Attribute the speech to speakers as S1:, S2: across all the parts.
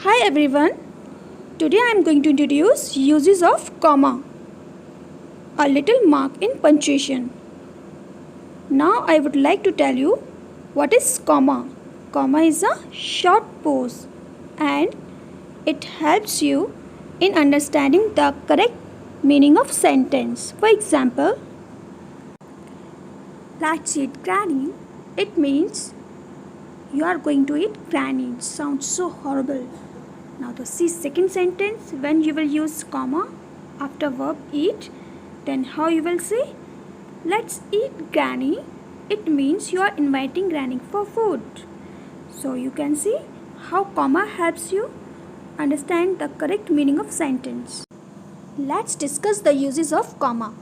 S1: Hi everyone. Today I am going to introduce uses of comma, a little mark in punctuation. Now I would like to tell you what is comma. Comma is a short pause and it helps you in understanding the correct meaning of sentence. For example, let's eat granny. It means you are going to eat granny. It sounds so horrible. Now the second sentence, when you will use comma after verb eat, then how you will say, let's eat granny. It means you are inviting granny for food. So you can see how comma helps you understand the correct meaning of sentence. Let's discuss the uses of comma.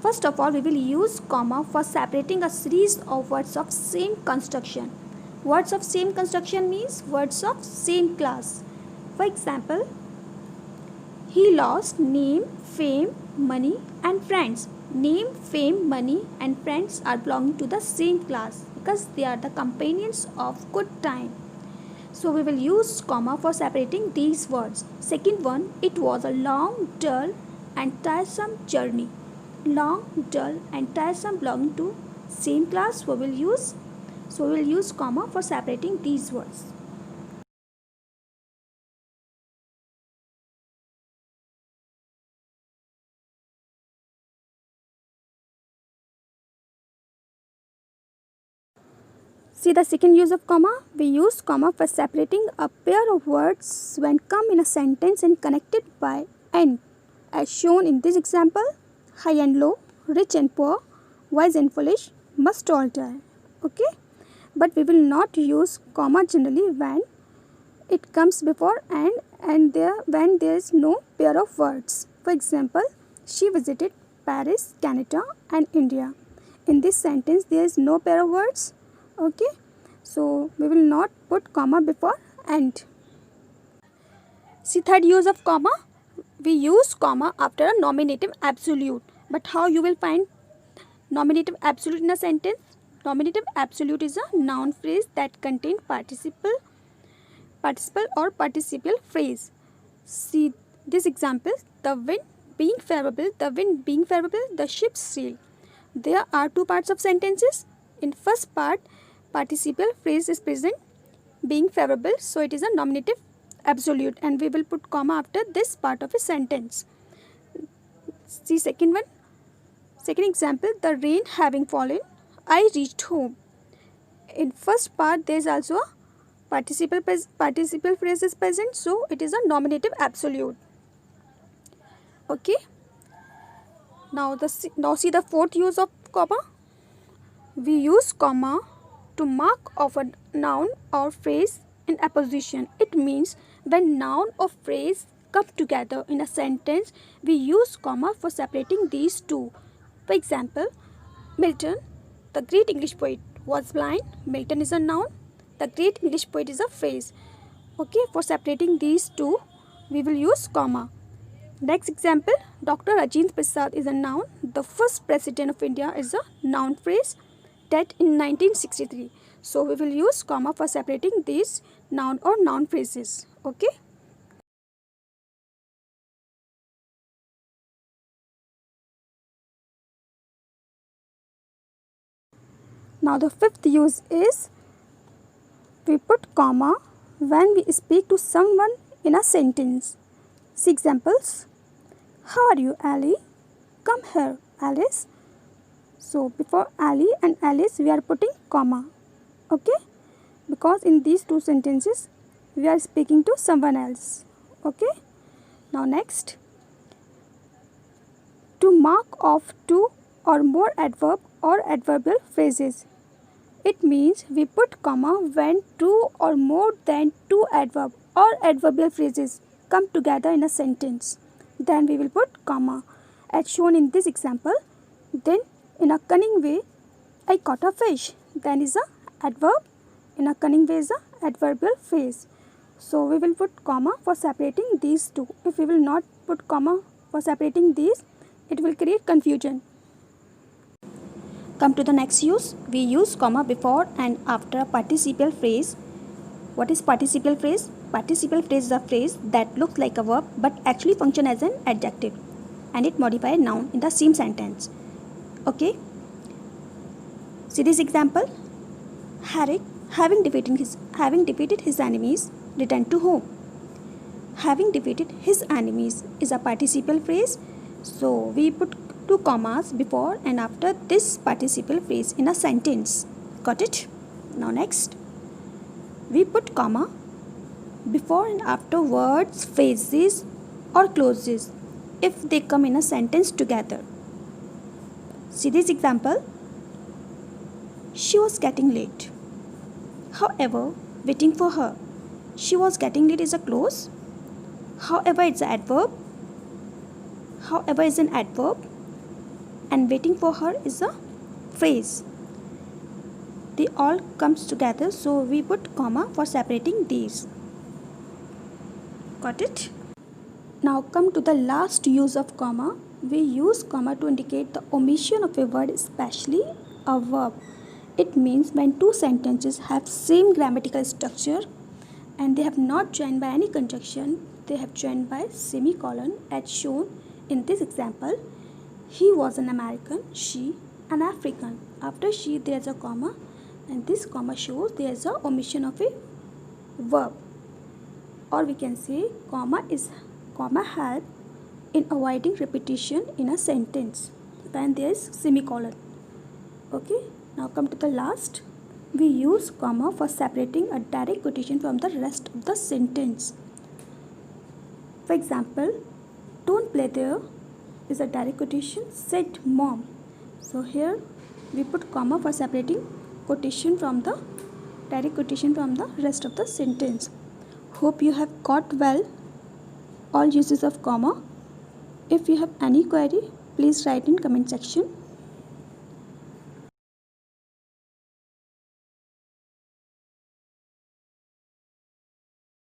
S1: First of all, we will use comma for separating a series of words of same construction. Words of same construction means words of same class. For example, he lost name, fame, money and friends. Name, fame, money and friends are belonging to the same class because they are the companions of good time. So we will use comma for separating these words. Second one, it was a long, dull and tiresome journey. Long, dull and tiresome belonging to same class. We will use comma for separating these words. See the second use of comma. We use comma for separating a pair of words when come in a sentence and connected by and. As shown in this example, high and low, rich and poor, wise and foolish must all die. Okay? But we will not use comma generally when it comes before and when there is no pair of words. For example, she visited Paris, Canada and India. In this sentence there is no pair of words. Okay, so we will not put comma before and. See third use of comma. We use comma after a nominative absolute. But how you will find nominative absolute in a sentence? Nominative absolute is a noun phrase that contains participle or participial phrase. See this example, the wind being favorable, the ship sailed. There are two parts of sentences. In first part, participial phrase is present, being favorable, so it is a nominative absolute and we will put comma after this part of a sentence. See second example, the rain having fallen, I reached home. In first part there is also a participial phrase is present, so it is a nominative absolute. Okay, now see the fourth use of comma. We use comma to mark of a noun or phrase in apposition. It means when noun or phrase come together in a sentence, we use comma for separating these two. For example, Milton, the great English poet, was blind. Milton is a noun. The great English poet is a phrase. Okay, for separating these two, we will use comma. Next example, Dr. Rajendra Prasad is a noun. The first president of India is a noun phrase, dead in 1963. So we will use comma for separating these noun or noun phrases. Okay. Now the fifth use is we put comma when we speak to someone in a sentence. See examples. How are you, Ali? Come here, Alice. So before Ali and Alice we are putting comma. Okay, because in these two sentences we are speaking to someone else. Okay, now next, to mark off two or more adverb or adverbial phrases. It means we put comma when two or more than two adverb or adverbial phrases come together in a sentence. Then we will put comma as shown in this example. Then in a cunning way I caught a fish. Then is a adverb. In a cunning way is a adverbial phrase. So we will put comma for separating these two. If we will not put comma for separating these, it will create confusion. Come to the next use. We use comma before and after a participial phrase. What is participial phrase? participle phrase is a phrase that looks like a verb but actually functions as an adjective, and it modifies a noun in the same sentence. Okay. See this example. Harry, having defeated his enemies, returned to home. Having defeated his enemies is a participle phrase, so we put two commas before and after this participle phrase in a sentence. Got it? Now next, we put comma before and after words, phrases or clauses if they come in a sentence together. See this example. She was getting late. However, waiting for her. She was getting late is a clause. However, it's an adverb. However is an adverb. And waiting for her is a phrase. They all comes together, so we put comma for separating these. Got it? Now come to the last use of comma. We use comma to indicate the omission of a word, especially a verb. It means when two sentences have same grammatical structure and they have not joined by any conjunction, they have joined by semicolon as shown in this example. He was an American, she an African. After she there is a comma, and this comma shows there is a omission of a verb. Or we can say comma help in avoiding repetition in a sentence when there is semicolon. Okay. Now come to the last. We use comma for separating a direct quotation from the rest of the sentence. For example, don't play there is a direct quotation, said mom. So here we put comma for separating quotation from the direct quotation from the rest of the sentence. Hope you have got well all uses of comma. If you have any query, please write in comment section.